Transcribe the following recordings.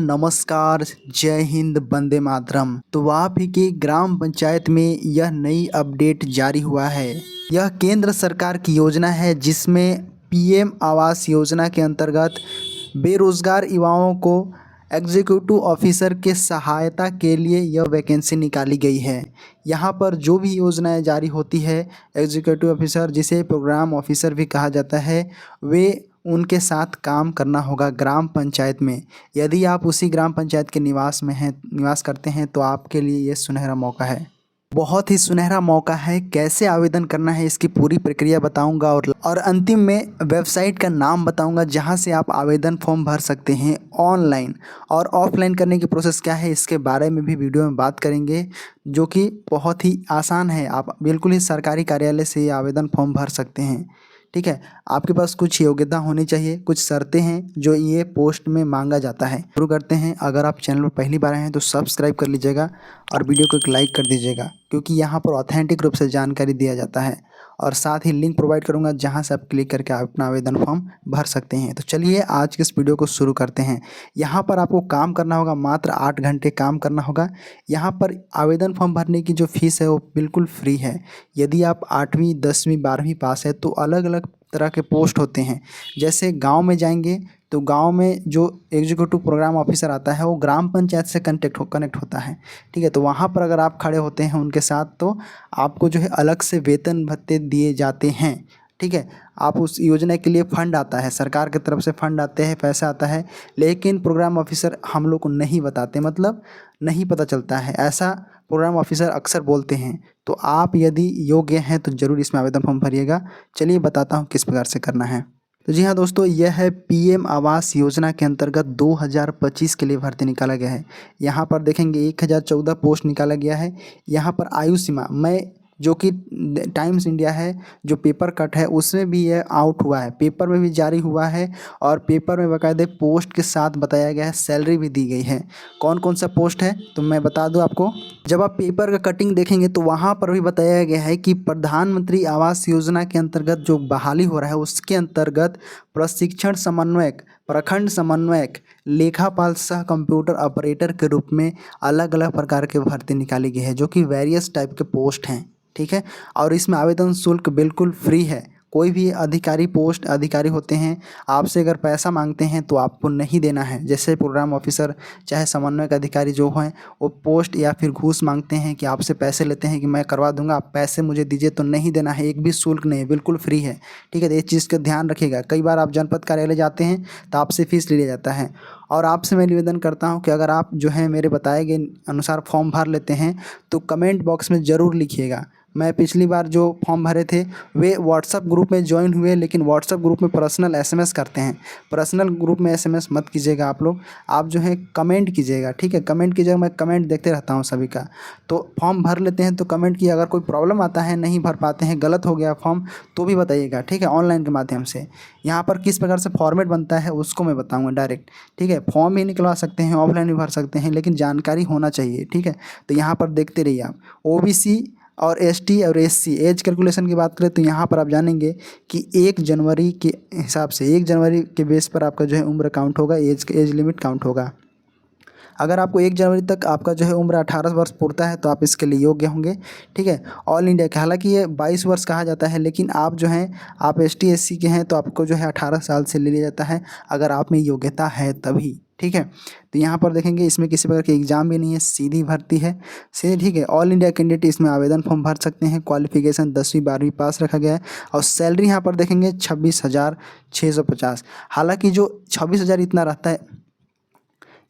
नमस्कार, जय हिंद, वंदे मातरम। तो आप ही की ग्राम पंचायत में यह नई अपडेट जारी हुआ है। यह केंद्र सरकार की योजना है जिसमें पीएम आवास योजना के अंतर्गत बेरोजगार युवाओं को एग्जीक्यूटिव ऑफिसर के सहायता के लिए यह वैकेंसी निकाली गई है। यहाँ पर जो भी योजनाएं जारी होती है, एग्जीक्यूटिव ऑफिसर जिसे प्रोग्राम ऑफिसर भी कहा जाता है, वे उनके साथ काम करना होगा ग्राम पंचायत में। यदि आप उसी ग्राम पंचायत के निवास करते हैं तो आपके लिए ये सुनहरा मौका है। बहुत ही सुनहरा मौका है। कैसे आवेदन करना है इसकी पूरी प्रक्रिया बताऊंगा और अंतिम में वेबसाइट का नाम बताऊंगा जहां से आप आवेदन फॉर्म भर सकते हैं ऑनलाइन। और ऑफलाइन करने की प्रोसेस क्या है इसके बारे में भी वीडियो में बात करेंगे, जो कि बहुत ही आसान है। आप बिल्कुल ही सरकारी कार्यालय से ये आवेदन फॉर्म भर सकते हैं। ठीक है, आपके पास कुछ योग्यता होनी चाहिए, कुछ शर्तें हैं जो ये पोस्ट में मांगा जाता है। शुरू करते हैं। अगर आप चैनल पर पहली बार आए हैं तो सब्सक्राइब कर लीजिएगा और वीडियो को एक लाइक कर दीजिएगा, क्योंकि यहाँ पर ऑथेंटिक रूप से जानकारी दिया जाता है। और साथ ही लिंक प्रोवाइड करूँगा जहाँ से आप क्लिक करके अपना आवेदन फॉर्म भर सकते हैं। तो चलिए आज के इस वीडियो को शुरू करते हैं। यहाँ पर आपको काम करना होगा, मात्र 8 घंटे काम करना होगा। यहाँ पर आवेदन फॉर्म भरने की जो फीस है वो बिल्कुल फ्री है। यदि आप 8वीं 10वीं 12वीं पास है तो अलग अलग तरह के पोस्ट होते हैं। जैसे गांव में जाएंगे तो गांव में जो एग्जीक्यूटिव प्रोग्राम ऑफिसर आता है वो ग्राम पंचायत से कनेक्ट होता है। ठीक है, तो वहाँ पर अगर आप खड़े होते हैं उनके साथ तो आपको जो है अलग से वेतन भत्ते दिए जाते हैं। ठीक है, आप उस योजना के लिए फंड आता है, सरकार की तरफ से फंड आते हैं, पैसा आता है, लेकिन प्रोग्राम ऑफिसर हम लोग को नहीं बताते, मतलब नहीं पता चलता है। ऐसा प्रोग्राम ऑफिसर अक्सर बोलते हैं। तो आप यदि योग्य हैं तो ज़रूर इसमें आवेदन फॉर्म भरिएगा। चलिए बताता हूँ किस प्रकार से करना है। तो जी हाँ दोस्तों, यह है पीएम आवास योजना के अंतर्गत 2025 के लिए भर्ती निकाला गया है। यहाँ पर देखेंगे 1014 पोस्ट निकाला गया है। यहाँ पर आयु सीमा मैं जो कि टाइम्स इंडिया है जो पेपर कट है उसमें भी यह आउट हुआ है, पेपर में भी जारी हुआ है और पेपर में बाकायदे पोस्ट के साथ बताया गया है, सैलरी भी दी गई है। कौन कौन सा पोस्ट है तो मैं बता दूं आपको। जब आप पेपर का कटिंग देखेंगे तो वहाँ पर भी बताया गया है कि प्रधानमंत्री आवास योजना के अंतर्गत जो बहाली हो रहा है उसके अंतर्गत प्रशिक्षण समन्वयक, प्रखंड समन्वयक, लेखापाल सह कंप्यूटर ऑपरेटर के रूप में अलग अलग प्रकार के भर्ती निकाली गई है, जो कि वेरियस टाइप के पोस्ट हैं। ठीक है, और इसमें आवेदन शुल्क बिल्कुल फ्री है। कोई भी अधिकारी होते हैं, आपसे अगर पैसा मांगते हैं तो आपको नहीं देना है। जैसे प्रोग्राम ऑफिसर चाहे समन्वयक अधिकारी जो हैं वो पोस्ट या फिर घूस मांगते हैं कि आपसे पैसे लेते हैं कि मैं करवा दूंगा, आप पैसे मुझे दीजिए, तो नहीं देना है। एक भी शुल्क नहीं है, बिल्कुल फ्री है। ठीक है, तो इस चीज़ का ध्यान रखिएगा। कई बार आप जनपद कार्यालय जाते हैं तो आपसे फीस लिया जाता है। और आपसे मैं निवेदन करता हूं कि अगर आप जो है मेरे बताए गए अनुसार फॉर्म भर लेते हैं तो कमेंट बॉक्स में ज़रूर लिखिएगा। मैं पिछली बार जो फॉर्म भरे थे वे व्हाट्सअप ग्रुप में ज्वाइन हुए, लेकिन व्हाट्सअप ग्रुप में पर्सनल एसएमएस करते हैं। पर्सनल ग्रुप में एसएमएस मत कीजिएगा आप लोग, आप जो है कमेंट कीजिएगा। ठीक है, कमेंट कीजिएगा, मैं कमेंट देखते रहता हूँ सभी का। तो फॉर्म भर लेते हैं तो कमेंट किए, अगर कोई प्रॉब्लम आता है, नहीं भर पाते हैं, गलत हो गया फॉर्म तो भी बताइएगा। ठीक है, ऑनलाइन के माध्यम से यहाँ पर किस प्रकार से फॉर्मेट बनता है उसको मैं बताऊँगा डायरेक्ट। ठीक है, फॉर्म भी निकलवा सकते हैं, ऑफलाइन भी भर सकते हैं, लेकिन जानकारी होना चाहिए। ठीक है, तो यहाँ पर देखते रहिए आप। ओबीसी और एसटी और एससी एज कैलकुलेशन की बात करें तो यहाँ पर आप जानेंगे कि 1 जनवरी के हिसाब से 1 जनवरी के बेस पर आपका जो है उम्र काउंट होगा, एज लिमिट काउंट होगा। अगर आपको 1 जनवरी तक आपका जो है उम्र 18 वर्ष पूरता है तो आप इसके लिए योग्य होंगे। ठीक है, ऑल इंडिया का, हालांकि ये 22 वर्ष कहा जाता है, लेकिन आप जो हैं आप एसटी एससी के हैं तो आपको जो है 18 साल से ले लिया जाता है, अगर आप में योग्यता है तभी। ठीक है, तो यहाँ पर देखेंगे इसमें किसी प्रकार के एग्जाम भी नहीं है, सीधी भर्ती है सीधे। ठीक है, ऑल इंडिया कैंडिडेट इसमें आवेदन फॉर्म भर सकते हैं। क्वालिफिकेशन 10वीं 12वीं पास रखा गया है। और सैलरी यहाँ पर देखेंगे 26,650। हालांकि जो 26,000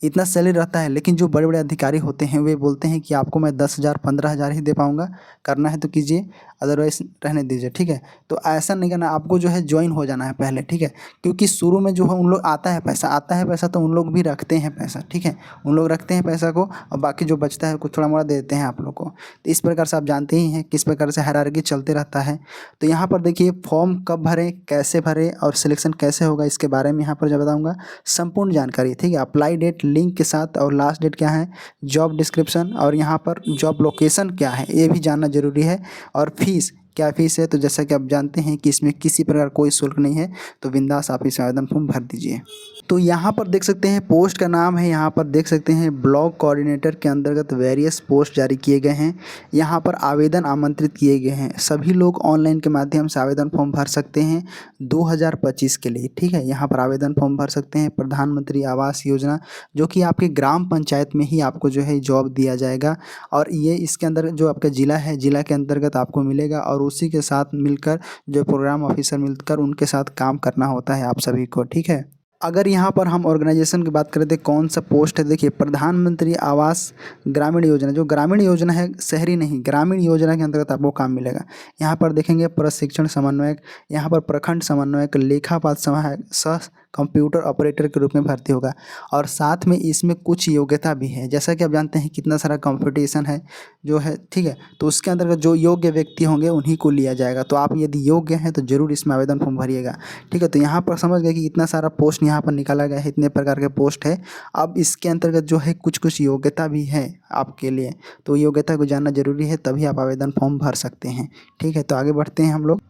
इतना सैलरी रहता है, लेकिन जो बड़े बड़े अधिकारी होते हैं वे बोलते हैं कि आपको मैं 10,000 15,000 ही दे पाऊँगा, करना है तो कीजिए, अदरवाइज रहने दीजिए। ठीक है, तो ऐसा नहीं करना, आपको जो है ज्वाइन हो जाना है पहले। ठीक है, क्योंकि शुरू में जो है उन लोग आता है पैसा तो उन लोग भी रखते हैं पैसा। ठीक है, उन लोग रखते हैं पैसा को और बाकी जो बचता है कुछ थोड़ा मोड़ा दे देते हैं आप लोग को। तो इस प्रकार से आप जानते ही हैं किस प्रकार से हायरार्की चलते रहता है। तो यहाँ पर देखिए फॉर्म कब भरें, कैसे भरें और सिलेक्शन कैसे होगा इसके बारे में यहाँ पर जब बताऊँगा संपूर्ण जानकारी। ठीक है, अप्लाई डेट लिंक के साथ, और लास्ट डेट क्या है, जॉब डिस्क्रिप्शन, और यहाँ पर जॉब लोकेशन क्या है ये भी जानना जरूरी है। और फीस क्या फीस है, तो जैसा कि आप जानते हैं कि इसमें किसी प्रकार कोई शुल्क नहीं है, तो बिंदास आप इस आवेदन फॉर्म भर दीजिए। तो यहाँ पर देख सकते हैं पोस्ट का नाम है, यहाँ पर देख सकते हैं ब्लॉक कोऑर्डिनेटर के अंतर्गत वेरियस पोस्ट जारी किए गए हैं। यहाँ पर आवेदन आमंत्रित किए गए हैं। सभी लोग ऑनलाइन के माध्यम से आवेदन फॉर्म भर सकते हैं 2025 के लिए। ठीक है, यहाँ पर आवेदन फॉर्म भर सकते हैं। प्रधानमंत्री आवास योजना जो कि आपके ग्राम पंचायत में ही आपको जो है जॉब दिया जाएगा और ये इसके अंदर जो आपका ज़िला है, ज़िला के अंतर्गत आपको मिलेगा और उसी के साथ मिलकर जो प्रोग्राम ऑफिसर मिलकर उनके साथ काम करना होता है आप सभी को। ठीक है, अगर यहाँ पर हम ऑर्गेनाइजेशन की बात करें तो कौन सा पोस्ट है, देखिए प्रधानमंत्री आवास ग्रामीण योजना, जो ग्रामीण योजना है, शहरी नहीं, ग्रामीण योजना के अंतर्गत आपको काम मिलेगा। यहाँ पर देखेंगे प्रशिक्षण समन्वयक, यहाँ पर प्रखंड समन्वयक, लेखापाल सहायक, सह कंप्यूटर ऑपरेटर के रूप में भर्ती होगा और साथ में इसमें कुछ योग्यता भी है। जैसा कि आप जानते हैं कितना सारा कंपटीशन है जो है, ठीक है, तो उसके अंतर्गत जो योग्य व्यक्ति होंगे उन्हीं को लिया जाएगा। तो आप यदि योग्य हैं तो ज़रूर इसमें आवेदन फॉर्म भरिएगा। ठीक है, तो यहाँ पर समझ गए कि इतना सारा पोस्ट यहाँ पर निकाला गया है, इतने प्रकार के पोस्ट है। अब इसके अंतर्गत जो है कुछ कुछ योग्यता भी है आपके लिए, तो योग्यता को जानना जरूरी है, तभी आप आवेदन फॉर्म भर सकते हैं। ठीक है, तो आगे बढ़ते हैं हम लोग।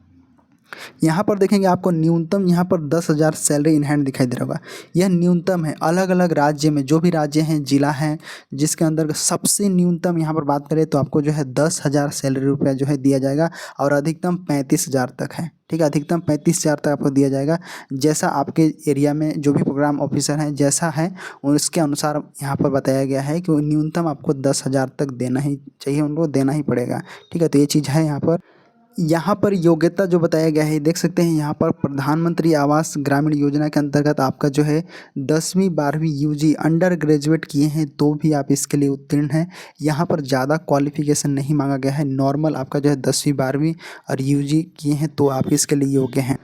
यहाँ पर देखेंगे आपको न्यूनतम यहाँ पर 10,000 सैलरी इन हैंड दिखाई दे रहा होगा। यह न्यूनतम है। अलग अलग राज्य में जो भी राज्य हैं, जिला हैं, जिसके अंदर सबसे न्यूनतम यहाँ पर बात करें तो आपको जो है 10,000 सैलरी रुपया जो है दिया जाएगा और अधिकतम 35,000 तक है। ठीक है, अधिकतम 35,000 तक आपको दिया जाएगा। जैसा आपके एरिया में जो भी प्रोग्राम ऑफिसर हैं जैसा है उसके अनुसार यहाँ पर बताया गया है कि न्यूनतम आपको 10,000 तक देना ही चाहिए, उनको देना ही पड़ेगा। ठीक है, तो ये चीज़ है। यहाँ पर योग्यता जो बताया गया है देख सकते हैं, यहाँ पर प्रधानमंत्री आवास ग्रामीण योजना के अंतर्गत आपका जो है 10वीं 12वीं यूजी अंडर ग्रेजुएट किए हैं तो भी आप इसके लिए उत्तीर्ण हैं। यहाँ पर ज़्यादा क्वालिफिकेशन नहीं मांगा गया है, नॉर्मल आपका जो है 10वीं 12वीं और यूजी किए हैं तो आप इसके लिए योग्य हैं।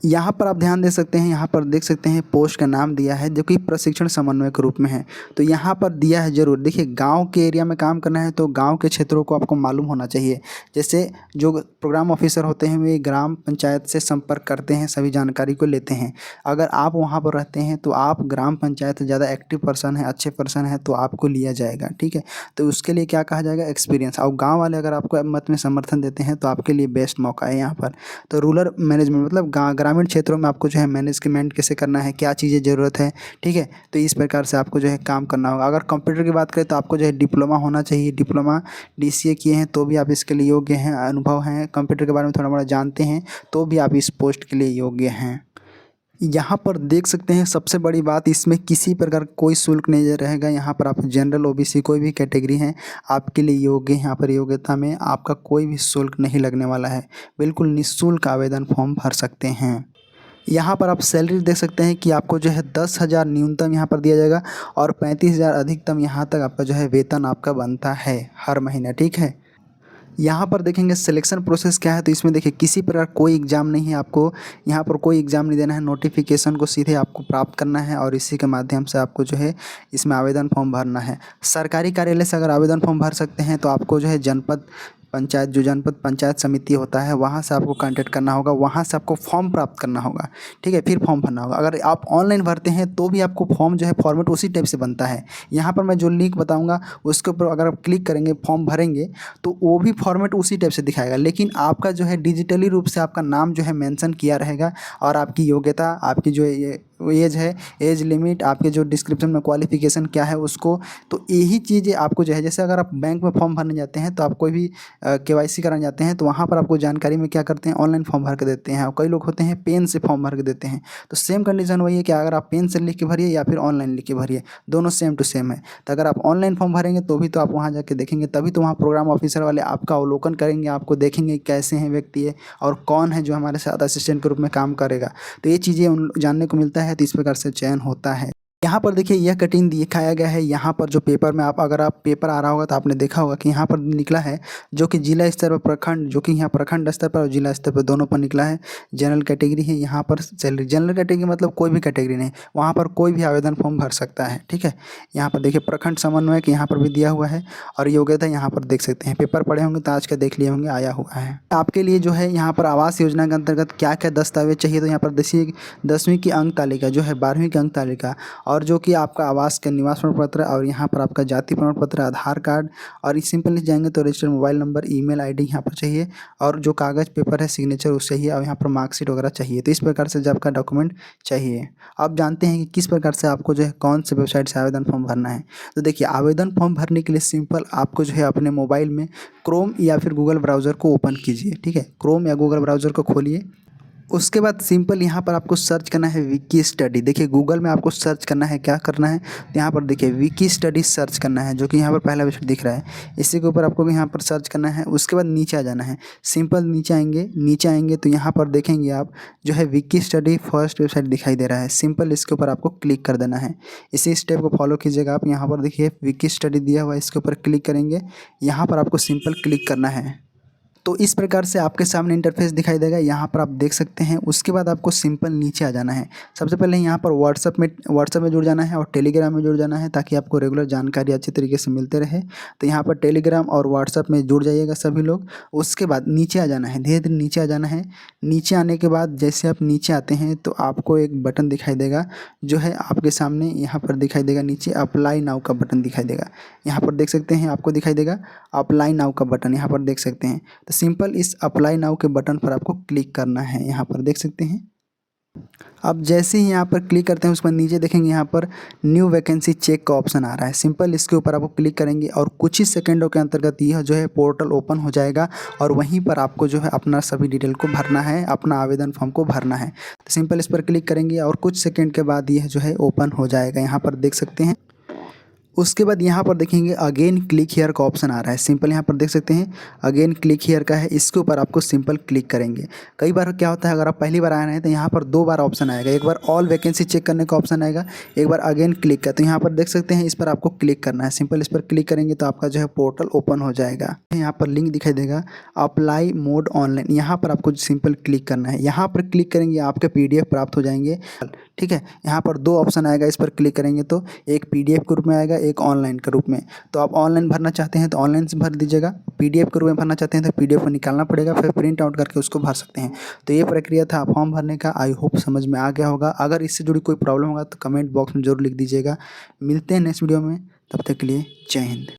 यहाँ पर आप ध्यान दे सकते हैं, यहाँ पर देख सकते हैं पोस्ट का नाम दिया है जो कि प्रशिक्षण समन्वय के रूप में है। तो यहाँ पर दिया है जरूर, देखिए गांव के एरिया में काम करना है तो गांव के क्षेत्रों को आपको मालूम होना चाहिए। जैसे जो प्रोग्राम ऑफिसर होते हैं वे ग्राम पंचायत से संपर्क करते हैं, सभी जानकारी को लेते हैं। अगर आप वहाँ पर रहते हैं तो आप ग्राम पंचायत से ज़्यादा एक्टिव पर्सन है, अच्छे पर्सन है तो आपको लिया जाएगा। ठीक है, तो उसके लिए क्या कहा जाएगा, एक्सपीरियंस। और गाँव वाले अगर आपको मत में समर्थन देते हैं तो आपके लिए बेस्ट मौका है यहाँ पर। तो रूरल मैनेजमेंट मतलब ग्रामीण क्षेत्रों में आपको जो है मैनेजमेंट कैसे करना है, क्या चीज़ें ज़रूरत है। ठीक है, तो इस प्रकार से आपको जो है काम करना होगा। अगर कंप्यूटर की बात करें तो आपको जो है डिप्लोमा होना चाहिए, डिप्लोमा DCA किए हैं तो भी आप इसके लिए योग्य हैं, अनुभव हैं, कंप्यूटर के बारे में थोड़ा मोड़ा जानते हैं तो भी आप इस पोस्ट के लिए योग्य हैं। यहाँ पर देख सकते हैं सबसे बड़ी बात, इसमें किसी प्रकार कोई शुल्क नहीं रहेगा। यहाँ पर आप जनरल OBC कोई भी कैटेगरी हैं आपके लिए योग्य हैं। यहाँ पर योग्यता में आपका कोई भी शुल्क नहीं लगने वाला है, बिल्कुल निःशुल्क आवेदन फॉर्म भर सकते हैं। यहाँ पर आप सैलरी देख सकते हैं कि आपको जो है 10,000 न्यूनतम यहाँ पर दिया जाएगा और 35,000 अधिकतम यहाँ तक आपका जो है वेतन आपका बनता है हर महीना। ठीक है, यहाँ पर देखेंगे सिलेक्शन प्रोसेस क्या है, तो इसमें देखिए किसी प्रकार कोई एग्ज़ाम नहीं है, आपको यहाँ पर कोई एग्ज़ाम नहीं देना है। नोटिफिकेशन को सीधे आपको प्राप्त करना है और इसी के माध्यम से आपको जो है इसमें आवेदन फॉर्म भरना है। सरकारी कार्यालय से अगर आवेदन फॉर्म भर सकते हैं तो आपको जो है जनपद पंचायत, जो जनपद पंचायत समिति होता है वहाँ से आपको कांटेक्ट करना होगा, वहाँ से आपको फॉर्म प्राप्त करना होगा। ठीक है, फिर फॉर्म भरना होगा। अगर आप ऑनलाइन भरते हैं तो भी आपको फॉर्म जो है फॉर्मेट उसी टाइप से बनता है। यहाँ पर मैं जो लिंक बताऊँगा उसके ऊपर अगर आप क्लिक करेंगे, फॉर्म भरेंगे तो वो भी फॉर्मेट उसी टाइप से दिखाएगा, लेकिन आपका जो है डिजिटली रूप से आपका नाम जो है मेंशन किया रहेगा और आपकी योग्यता, आपकी जो ये एज है, एज लिमिट, आपके जो डिस्क्रिप्शन में क्वालिफिकेशन क्या है उसको, तो यही चीज़ें आपको जो है, जैसे अगर आप बैंक में फॉर्म भरने जाते हैं तो आप कोई भी KYC कराने जाते हैं तो वहाँ पर आपको जानकारी में क्या करते हैं, ऑनलाइन फॉर्म भर के देते हैं। और कई लोग होते हैं पेन से फॉर्म भर के देते हैं, तो सेम कंडीशन वही है कि अगर आप पेन से लिख के भरिए या फिर ऑनलाइन लिख के भरिए, दोनों सेम टू सेम है। तो अगर आप ऑनलाइन फॉर्म भरेंगे तो भी तो आप वहाँ जाके देखेंगे, तभी तो वहाँ प्रोग्राम ऑफिसर वाले आपका अवलोकन करेंगे, आपको देखेंगे कैसे हैं व्यक्ति है और कौन है जो हमारे साथ असिस्टेंट के रूप में काम करेगा। तो ये चीज़ें जानने को मिलता है, तो इस प्रकार से चयन होता है। यहाँ पर देखिए यह कटिंग दिखाया गया है। यहाँ पर जो पेपर में अगर आप पेपर आ रहा होगा तो आपने देखा होगा कि यहाँ पर निकला है जो कि जिला स्तर पर, प्रखंड, जो कि यहाँ प्रखंड स्तर पर और जिला स्तर पर दोनों पर निकला है। जनरल कैटेगरी है, यहाँ पर सैलरी, जनरल कैटेगरी मतलब कोई भी कैटेगरी नहीं, वहाँ पर कोई भी आवेदन फॉर्म भर सकता है। ठीक है, यहाँ पर देखिए प्रखंड समन्वयक यहाँ पर भी दिया हुआ है और योग्यता यहाँ पर देख सकते हैं। पेपर पढ़े होंगे तो आज का देख लिए होंगे, आया हुआ है आपके लिए। जो है यहाँ पर आवास योजना के अंतर्गत क्या क्या दस्तावेज चाहिए, तो यहाँ पर 10वीं की अंक तालिका जो है, 12वीं की अंक तालिका और जो कि आपका आवास का निवास प्रमाण पत्र और यहाँ पर आपका जाति प्रमाण पत्र, आधार कार्ड और इस सिंपली जाएंगे तो registered mobile number, email ID यहाँ पर चाहिए और जो कागज़ पेपर है सिग्नेचर उस चाहिए और यहाँ पर मार्कशीट वगैरह चाहिए। तो इस प्रकार से जो आपका डॉक्यूमेंट चाहिए। आप जानते हैं कि किस प्रकार से आपको जो है कौन से वेबसाइट से आवेदन फॉर्म भरना है। तो देखिए, आवेदन फॉर्म भरने के लिए सिंपल आपको जो है अपने मोबाइल में क्रोम या फिर गूगल ब्राउज़र को ओपन कीजिए। ठीक है, क्रोम या गूगल ब्राउज़र को खोलिए। उसके बाद सिंपल यहाँ पर आपको सर्च करना है विकी स्टडी। देखिए, गूगल में आपको सर्च करना है, क्या करना है, तो यहाँ पर देखिए विकी स्टडी सर्च करना है, जो कि यहाँ पर पहला वेबसाइट दिख रहा है। इसी के ऊपर आपको यहाँ पर सर्च करना है। उसके बाद नीचे आ जाना है। सिंपल नीचे आएंगे तो यहाँ पर देखेंगे आप जो है विकी स्टडी फर्स्ट वेबसाइट दिखाई दे रहा है। सिंपल इसके ऊपर आपको क्लिक कर देना है। इसी स्टेप को फॉलो कीजिएगा आप। यहाँ पर देखिए विकी स्टडी दिया हुआ है, इसके ऊपर क्लिक करेंगे। यहाँ पर आपको सिंपल क्लिक करना है। तो इस प्रकार से आपके सामने इंटरफेस दिखाई देगा, यहाँ पर आप देख सकते हैं। उसके बाद आपको सिंपल नीचे आ जाना है। सबसे पहले यहाँ पर व्हाट्सएप में जुड़ जाना है और टेलीग्राम में जुड़ जाना है, ताकि आपको रेगुलर जानकारी अच्छी तरीके से मिलते रहे। तो यहाँ पर टेलीग्राम और व्हाट्सएप में जुड़ जाइएगा सभी लोग। उसके बाद नीचे आ जाना है, धीरे धीरे नीचे आ जाना है। नीचे आने के बाद जैसे आप नीचे आते हैं तो आपको एक बटन दिखाई देगा, जो है आपके सामने यहाँ पर दिखाई देगा। नीचे अप्लाई नाउ का बटन दिखाई देगा, यहाँ पर देख सकते हैं। आपको दिखाई देगा अप्लाई नाउ का बटन, यहाँ पर देख सकते हैं। तो सिंपल इस अप्लाई नाउ के बटन पर आपको क्लिक करना है, यहाँ पर देख सकते हैं। अब जैसे ही यहाँ पर क्लिक करते हैं उसके बाद नीचे देखेंगे यहाँ पर न्यू वैकेंसी चेक का ऑप्शन आ रहा है। सिंपल इसके ऊपर आपको क्लिक करेंगे और कुछ ही सेकंडों के अंतर्गत यह जो है पोर्टल ओपन हो जाएगा और वहीं पर आपको जो है अपना सभी डिटेल को भरना है, अपना आवेदन फॉर्म को भरना है। तो सिंपल इस पर क्लिक करेंगे और कुछ सेकेंड के बाद यह जो है ओपन हो जाएगा, यहाँ पर देख सकते हैं। उसके बाद यहाँ पर देखेंगे अगेन क्लिक हियर का ऑप्शन आ रहा है। सिंपल यहाँ पर देख सकते हैं अगेन क्लिक हियर का है, इसके ऊपर आपको सिंपल क्लिक करेंगे। कई बार क्या होता है, अगर आप पहली बार आए हैं तो यहाँ पर 2 बार ऑप्शन आएगा। एक बार ऑल वैकेंसी चेक करने का ऑप्शन आएगा, एक बार अगेन क्लिक का। तो यहाँ पर देख सकते हैं इस पर आपको क्लिक करना है। सिंपल इस पर क्लिक करेंगे तो आपका जो है पोर्टल ओपन हो जाएगा। यहाँ पर लिंक दिखाई देगा अप्लाई मोड ऑनलाइन, यहाँ पर आपको सिंपल क्लिक करना है। यहाँ पर क्लिक करेंगे आपके PDF प्राप्त हो जाएंगे। ठीक है, यहाँ पर 2 ऑप्शन आएगा, इस पर क्लिक करेंगे तो एक PDF के रूप में आएगा, एक ऑनलाइन के रूप में। तो आप ऑनलाइन भरना चाहते हैं तो ऑनलाइन से भर दीजिएगा, PDF के रूप में भरना चाहते हैं तो PDF को निकालना पड़ेगा, फिर प्रिंट आउट करके उसको भर सकते हैं। तो ये प्रक्रिया था फॉर्म भरने का। आई होप समझ में आ गया होगा। अगर इससे जुड़ी कोई प्रॉब्लम होगा तो कमेंट बॉक्स में जरूर लिख दीजिएगा। मिलते हैं नेक्स्ट वीडियो में, तब तक के लिए जय हिंद।